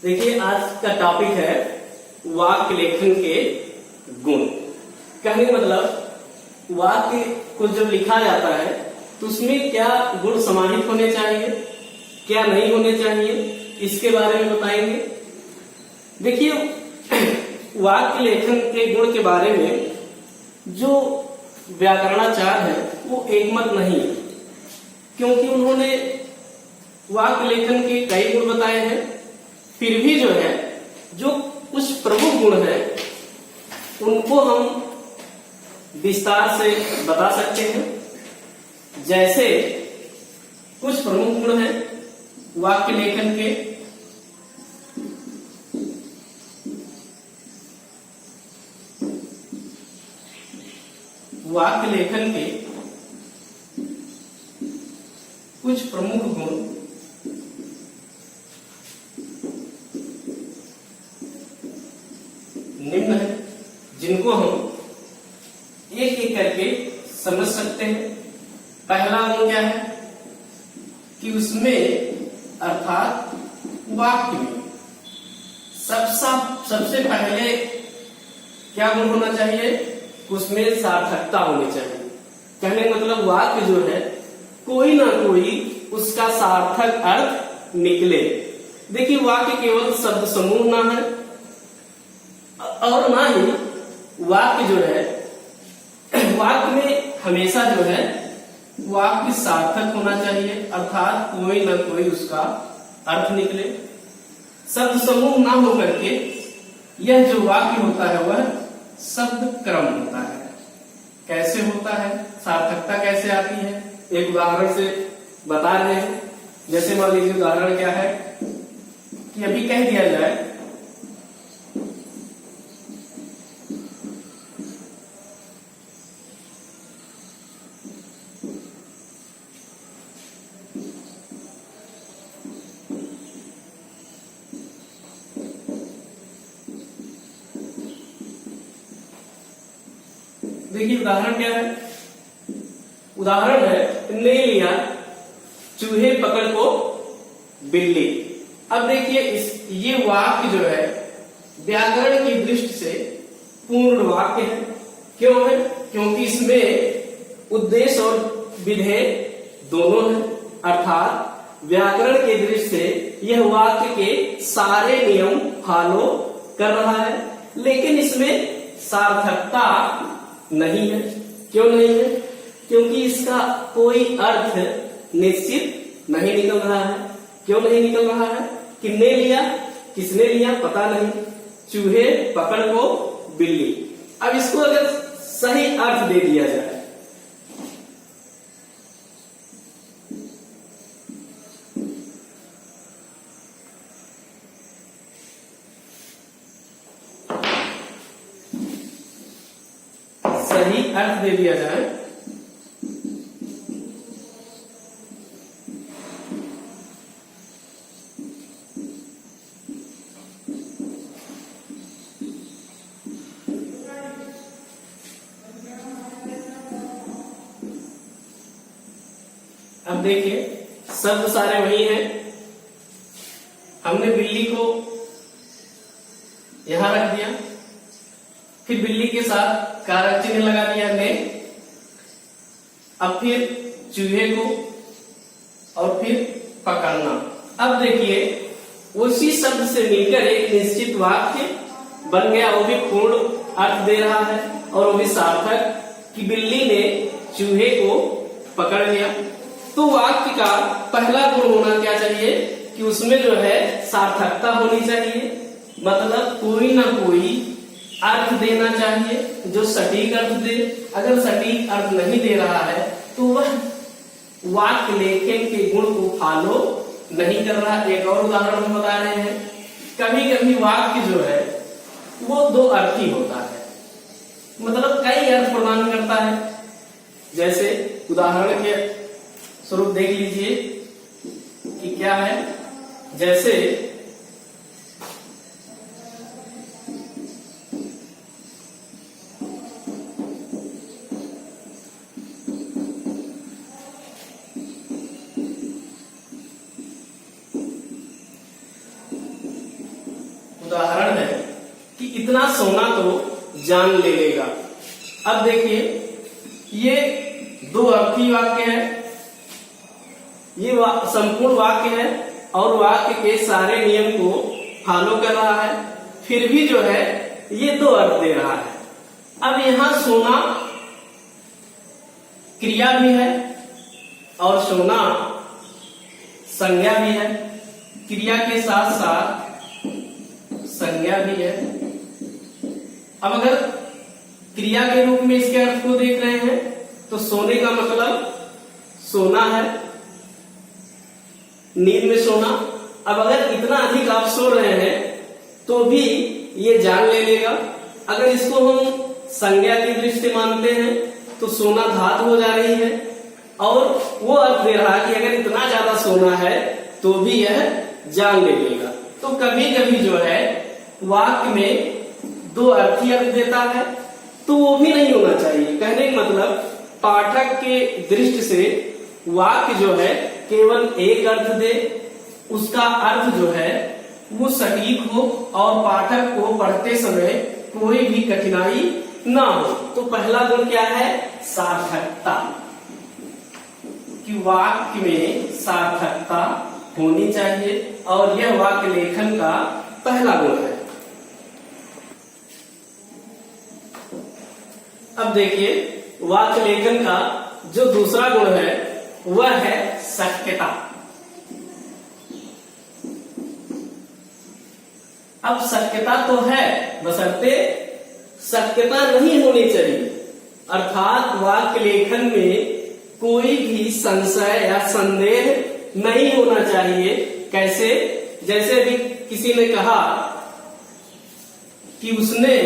देखिए, आज का टॉपिक है वाक्य लेखन के गुण। कहने का मतलब वाक्य को जब लिखा जाता है तो उसमें क्या गुण समाहित होने चाहिए, क्या नहीं होने चाहिए, इसके बारे में बताएंगे। देखिए, वाक्य लेखन के गुण के बारे में जो व्याकरणाचार्य है वो एकमत नहीं है, क्योंकि उन्होंने वाक्य लेखन के कई गुण बताए हैं। फिर भी जो है, जो कुछ प्रमुख गुण है उनको हम विस्तार से बता सकते हैं। जैसे कुछ प्रमुख गुण हैं वाक्य लेखन के। वाक्य लेखन के कुछ प्रमुख गुण निम्न है, जिनको हम एक एक करके समझ सकते हैं। पहला गुण क्या है कि उसमें अर्थात वाक्य में सबसे पहले क्या गुण होना चाहिए, उसमें सार्थकता होनी चाहिए। कहने का मतलब वाक्य जो है कोई ना कोई उसका सार्थक अर्थ निकले। देखिए, वाक्य केवल शब्द समूह ना है और ना ही वाक्य जो है, वाक्य में हमेशा जो है वाक्य सार्थक होना चाहिए, अर्थात कोई ना कोई उसका अर्थ निकले। शब्द समूह ना होकर के यह जो वाक्य होता है वह शब्द क्रम होता है। कैसे होता है, सार्थकता कैसे आती है, एक उदाहरण से बता रहे हैं। जैसे मान लीजिए उदाहरण क्या है कि अभी कह दिया जाए देखिए, उदाहरण क्या है। उदाहरण है, ले लिया चूहे पकड़ को बिल्ली। अब देखिए, ये वाक्य जो है व्याकरण की दृष्टि से पूर्ण वाक्य है। क्यों है? क्योंकि इसमें उद्देश्य और विधेय दोनों है, अर्थात व्याकरण की दृष्टि से यह वाक्य के सारे नियम फॉलो कर रहा है, लेकिन इसमें सार्थकता नहीं है। क्यों नहीं है? क्योंकि इसका कोई अर्थ निश्चित नहीं निकल रहा है। क्यों नहीं निकल रहा है? किसने लिया, किसने लिया पता नहीं, चूहे पकड़ को बिल्ली। अब इसको अगर सही अर्थ दे दिया जाए, सही अर्थ दे दिया जाए अब देखिए, शब्द सारे वही हैं। हमने बिल्ली को यहां रख दिया, फिर बिल्ली के साथ कारक चिन्ह लगा दिया ने, अब फिर चूहे को और फिर पकड़ना। अब देखिए, उसी शब्द से मिलकर एक निश्चित वाक्य बन गया, वो भी पूर्ण अर्थ दे रहा है और वो भी सार्थक कि बिल्ली ने चूहे को पकड़ लिया। तो वाक्य का पहला गुण होना क्या चाहिए कि उसमें जो है सार्थकता होनी चाहिए, मतलब कोई ना कोई अर्थ देना चाहिए जो सटीक अर्थ दे। अगर सटीक अर्थ नहीं दे रहा है तो वह वाक्य लेखन के गुण को फॉलो नहीं कर रहा। एक और उदाहरण हम बता रहे हैं, कभी कभी वाक्य जो है वो दो अर्थी होता है, मतलब कई अर्थ प्रदान करता है। जैसे उदाहरण के स्वरूप देख लीजिए कि क्या है। जैसे उदाहरण है कि इतना सोना तो जान ले लेगा। अब देखिए ये दो अर्थी वाक्य है, ये संपूर्ण वाक्य है और वाक्य के सारे नियम को फॉलो कर रहा है, फिर भी जो है ये दो अर्थ दे रहा है। अब यहां सोना क्रिया भी है और सोना संज्ञा भी है, क्रिया के साथ साथ संज्ञा भी है। अब अगर क्रिया के रूप में इसके अर्थ को देख रहे हैं तो सोने का मतलब सोना है, नींद में सोना। अब अगर इतना अधिक आप सो रहे हैं तो भी ये जान ले लेगा। अगर इसको हम संज्ञा की दृष्टि मानते हैं तो सोना धातु हो जा रही है और वो अर्थ दे रहा है कि अगर इतना ज्यादा सोना है तो भी यह जान ले लेगा। तो कभी कभी जो है वाक्य में दो अर्थी अर्थ देता है तो वो भी नहीं होना चाहिए। कहने का मतलब पाठक के दृष्टि से वाक्य जो है केवल एक अर्थ दे, उसका अर्थ जो है वो सटीक हो और पाठक को पढ़ते समय कोई भी कठिनाई ना हो। तो पहला गुण क्या है? सार्थकता, कि वाक्य में सार्थकता होनी चाहिए और यह वाक्य लेखन का पहला गुण है। अब देखिए वाक्य लेखन का जो दूसरा गुण है वह है सत्यता। अब सत्यता तो है, बशर्ते सत्यता नहीं होनी चाहिए, अर्थात वाक्य लेखन में कोई भी संशय या संदेह नहीं होना चाहिए। कैसे? जैसे भी किसी ने कहा कि उसने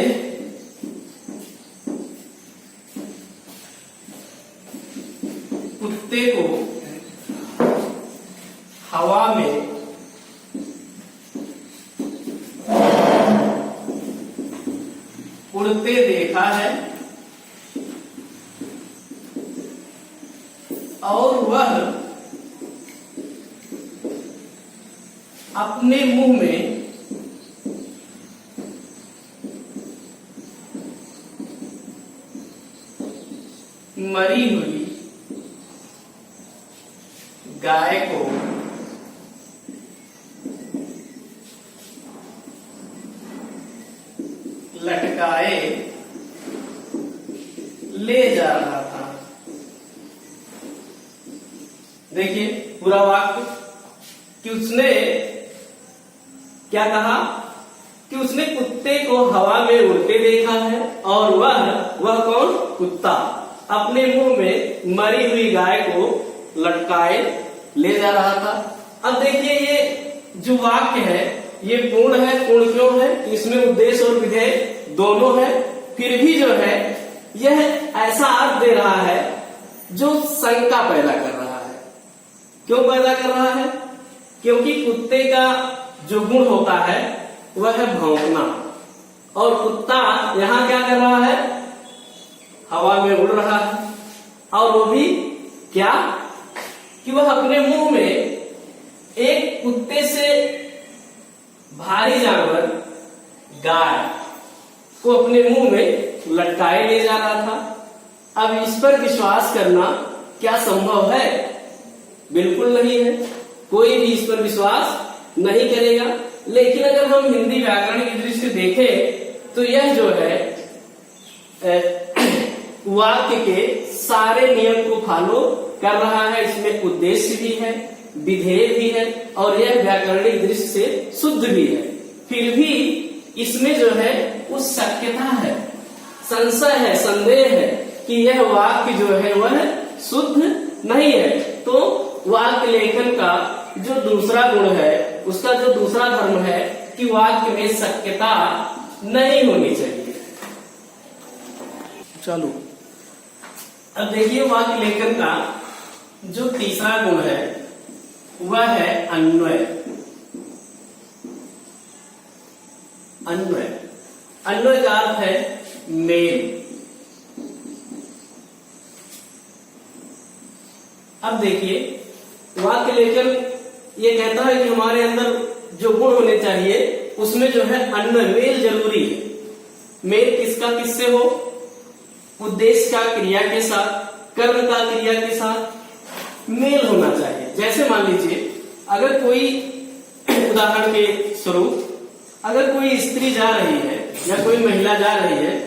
कुत्ते को हवा में उड़ते देखा है और वह अपने मुंह में मरी हुई गाय को लटकाए ले जा रहा था। देखिए पूरा वाक्य कि उसने क्या कहा कि उसने कुत्ते को हवा में उड़ते देखा है और वह कौन? कुत्ता अपने मुंह में मरी हुई गाय को लटकाए ले जा रहा था। अब देखिए ये जो वाक्य है ये पूर्ण है। पूर्ण क्यों है? इसमें उद्देश्य और विधेय दोनों है, फिर भी जो है यह ऐसा अर्थ दे रहा है जो शंका पैदा कर रहा है। क्यों पैदा कर रहा है? क्योंकि कुत्ते का जो गुण होता है वह है भौंकना और कुत्ता यहाँ क्या कर रहा है? हवा में उड़ रहा है और वो भी क्या कि वह अपने मुंह में एक कुत्ते से भारी जानवर गाय को अपने मुंह में लटकाए ले जा रहा था। अब इस पर विश्वास करना क्या संभव है? बिल्कुल नहीं है, कोई भी इस पर विश्वास नहीं करेगा। लेकिन अगर हम हिंदी व्याकरण की दृष्टि से देखें तो यह जो है वाक्य के सारे नियम को फॉलो कर रहा है। इसमें उद्देश्य भी है, विधेय भी है और यह व्याकरणिक दृष्टि से शुद्ध भी है। फिर भी इसमें जो है वो शक्यता है, संशय है, संदेह है कि यह वाक्य जो है वह शुद्ध नहीं है। तो वाक्य लेखन का जो दूसरा गुण है, उसका जो दूसरा धर्म है कि वाक्य में शक्यता नहीं होनी चाहिए। चलो अब देखिए वाक्य लेखन का जो तीसरा गुण है वह है अन्वय। अन्वय अन्वय का अर्थ है मेल। अब देखिए वाक्य लेखन ये कहता है कि हमारे अंदर जो गुण होने चाहिए उसमें जो है अन्वय मेल जरूरी है। मेल किसका किससे हो? उद्देश्य का क्रिया के साथ, कर्म का क्रिया के साथ मेल होना चाहिए। जैसे मान लीजिए अगर कोई उदाहरण के स्वरूप अगर कोई स्त्री जा रही है या कोई महिला जा रही है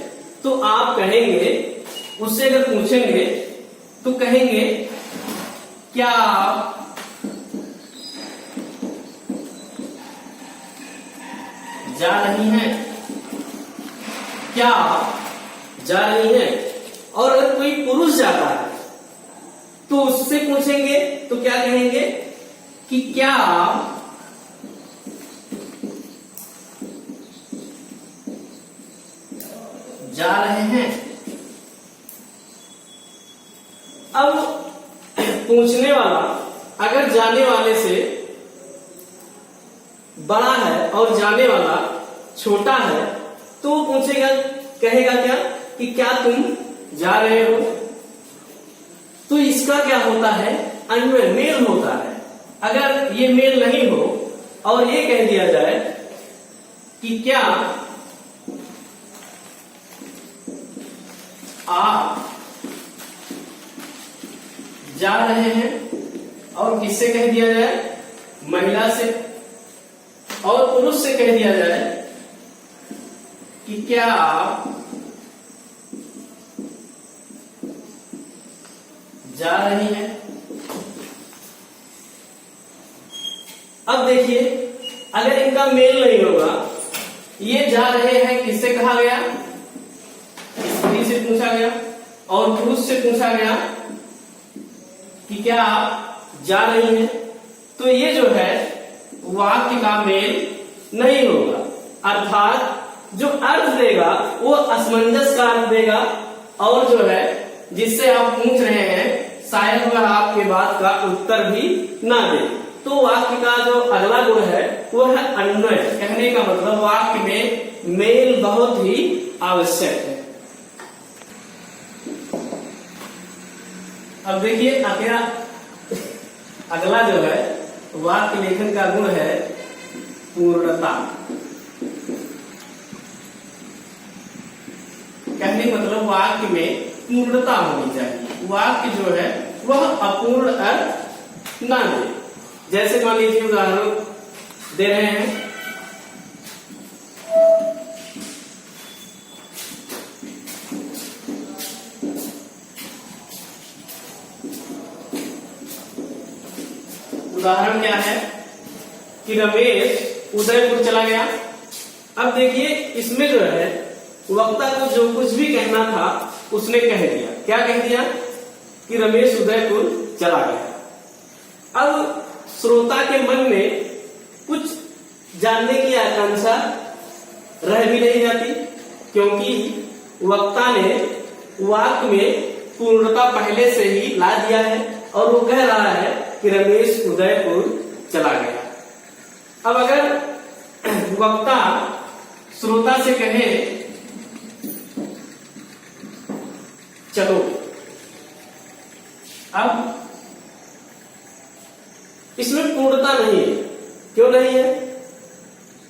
तो आप कहेंगे, उससे अगर पूछेंगे तो कहेंगे क्या आप जा रही हैं? क्या आप जा रही हैं? और अगर कोई पुरुष जाता है तो उससे पूछेंगे तो क्या कहेंगे कि क्या आप जा रहे हैं? अब पूछने वाला अगर जाने वाले से बड़ा है और जाने वाला छोटा है तो वो पूछेगा, कहेगा क्या कि क्या तुम जा रहे हो? तो इसका क्या होता है? अन्वय मेल होता है। अगर ये मेल नहीं हो और ये कह दिया जाए कि क्या आप जा रहे हैं, और किससे कह दिया जाए? महिला से, और पुरुष से कह दिया जाए कि क्या आप जा रही हैं? अब देखिए अगर इनका मेल नहीं होगा, ये जा रहे हैं किससे कहा गया? स्त्री से पूछा गया, और पुरुष से पूछा गया कि क्या आप जा रही हैं, तो ये जो है वाक्य का मेल नहीं होगा। अर्थात जो अर्थ देगा वो असमंजस का अर्थ देगा, और जो है जिससे आप पूछ रहे हैं शायद वह आपके बात का उत्तर भी ना दे। तो वाक्य का जो अगला गुण है वो है अन्वय। कहने का मतलब वाक्य में मेल बहुत ही आवश्यक है। अब देखिए अगला जो है वाक्य लेखन का गुण है पूर्णता। कहने का मतलब वाक्य में पूर्णता होनी चाहिए। वाक्य जो है वह अपूर्ण अर्थ ना दे। जैसे मान लीजिए उदाहरण दे रहे हैं, उदाहरण क्या है कि रमेश उदयपुर चला गया। अब देखिए इसमें जो है वक्ता को जो कुछ भी कहना था उसने कह दिया। क्या कह दिया? कि रमेश उदयपुर चला गया। अब श्रोता के मन में कुछ जानने की आकांक्षा रह भी नहीं जाती, क्योंकि वक्ता ने वाक्य में पूर्णता पहले से ही ला दिया है और वो कह रहा है कि रमेश उदयपुर चला गया। अब अगर वक्ता श्रोता से कहे चलो, अब इसमें पूर्णता नहीं है। क्यों नहीं है?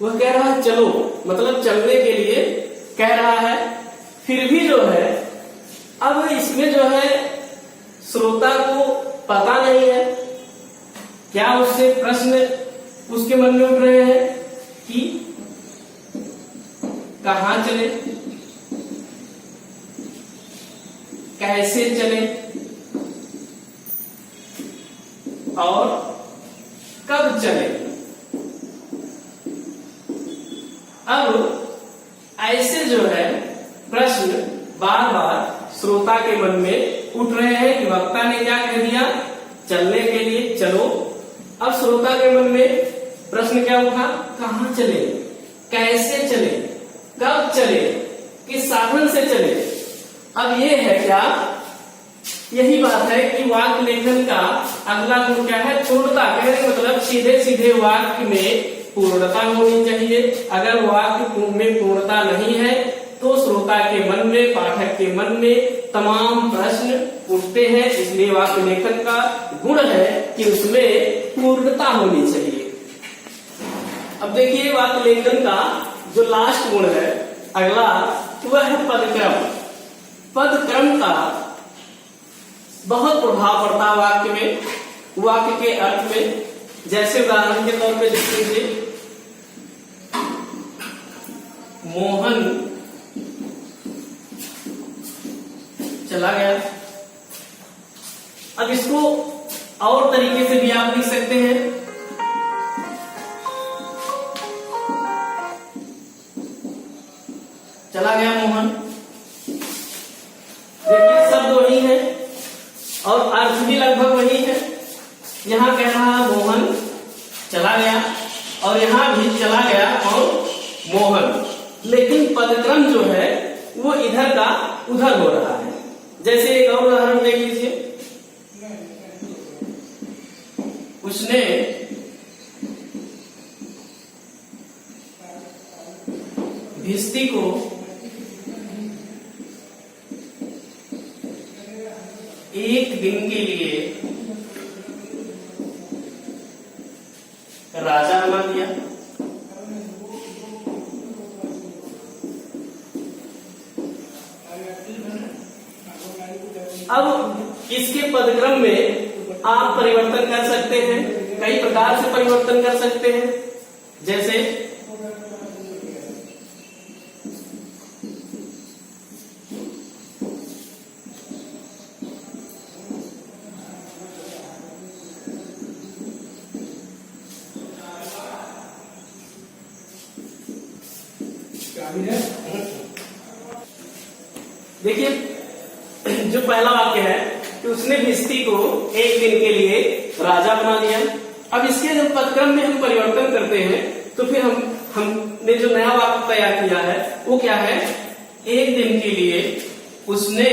वह कह रहा है चलो, मतलब चलने के लिए कह रहा है। फिर भी जो है अब इसमें जो है श्रोता को पता नहीं है, क्या उससे प्रश्न उसके मन में उठ रहे हैं कि कहां चले, कैसे चले और कब चले। अब ऐसे जो है प्रश्न बार बार श्रोता के मन में उठ रहे हैं कि वक्ता ने क्या कह दिया? चलने के लिए चलो। अब श्रोता के मन में प्रश्न क्या उठा? कहां चले, कैसे चले, कब चले, किस साधन से चले। अब ये है क्या? यही बात है कि वाक्य लेखन का अगला गुण क्या है? पूर्णता। कहने मतलब सीधे सीधे वाक्य में पूर्णता होनी चाहिए। अगर वाक्य में पूर्णता नहीं है तो श्रोता के मन में, पाठक के मन में तमाम प्रश्न उठते हैं। इसलिए वाक्य लेखन का गुण है कि उसमें पूर्णता होनी चाहिए। अब देखिए वाक्य लेखन का जो लास्ट गुण है अगला, वह है पदक्रम। पदक्रम का बहुत प्रभाव पड़ता है वाक्य में, वाक्य के अर्थ में। जैसे उदाहरण के तौर पे देख लीजिए, मोहन चला गया। अब इसको और तरीके से भी आप लिख सकते हैं। चला गया मोहन, देखिए शब्द वही है और अर्थ भी लगभग वही है। यहां कह रहा है मोहन चला गया और यहां भी चला गया और मोहन, लेकिन पदक्रम जो है वो इधर का उधर हो रहा है। जैसे एक और उदाहरण देख लीजिए, उसने भिस्ती को एक दिन के लिए राजा बना दिया। अब इसके पदक्रम में आप परिवर्तन कर सकते हैं, कई प्रकार से परिवर्तन कर सकते हैं। जैसे देखिए जो पहला वाक्य है कि उसने भिस्ती को एक दिन के लिए राजा बना दिया। अब इसके जब पदक्रम में हम परिवर्तन करते हैं तो फिर हमने जो नया वाक्य तैयार किया है वो क्या है, एक दिन के लिए उसने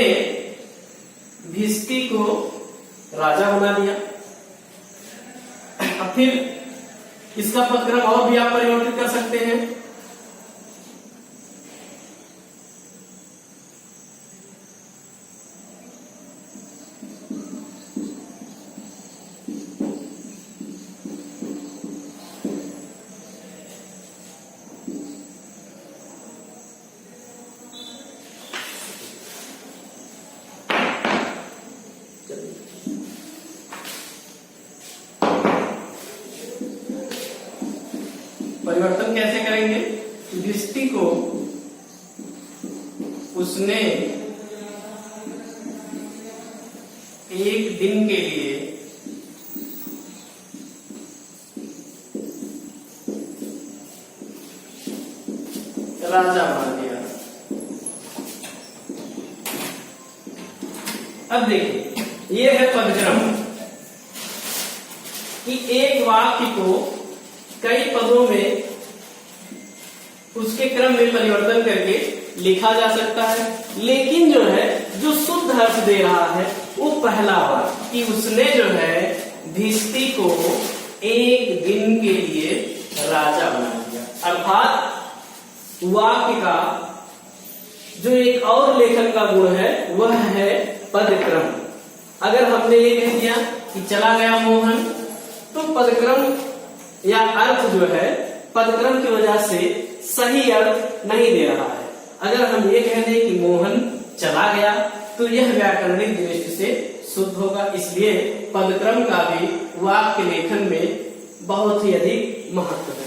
भिस्ती को राजा बना दिया। अब फिर इसका पदक्रम और भी आप परिवर्तित कर सकते हैं। परिवर्तन कैसे करेंगे, भिस्ती को उसने एक दिन के लिए राजा बना दिया। अब देखिए ये है पदक्रम कि एक वाक्य को कई पदों में उसके क्रम में परिवर्तन करके लिखा जा सकता है, लेकिन जो है जो शुद्ध अर्थ दे रहा है वो पहला वाक्य कि उसने जो है भिस्ती को एक दिन के लिए राजा बना दिया। अर्थात वाक्य का जो एक और लेखन का गुण है वह है पदक्रम। अगर हमने ये कह दिया कि चला गया मोहन, तो पदक्रम या अर्थ जो है पदक्रम की वजह से सही अर्थ नहीं दे रहा है। अगर हम ये कह दें कि मोहन चला गया तो यह व्याकरणिक दृष्टि से शुद्ध होगा। इसलिए पदक्रम का भी वाक्य लेखन में बहुत ही अधिक महत्व है।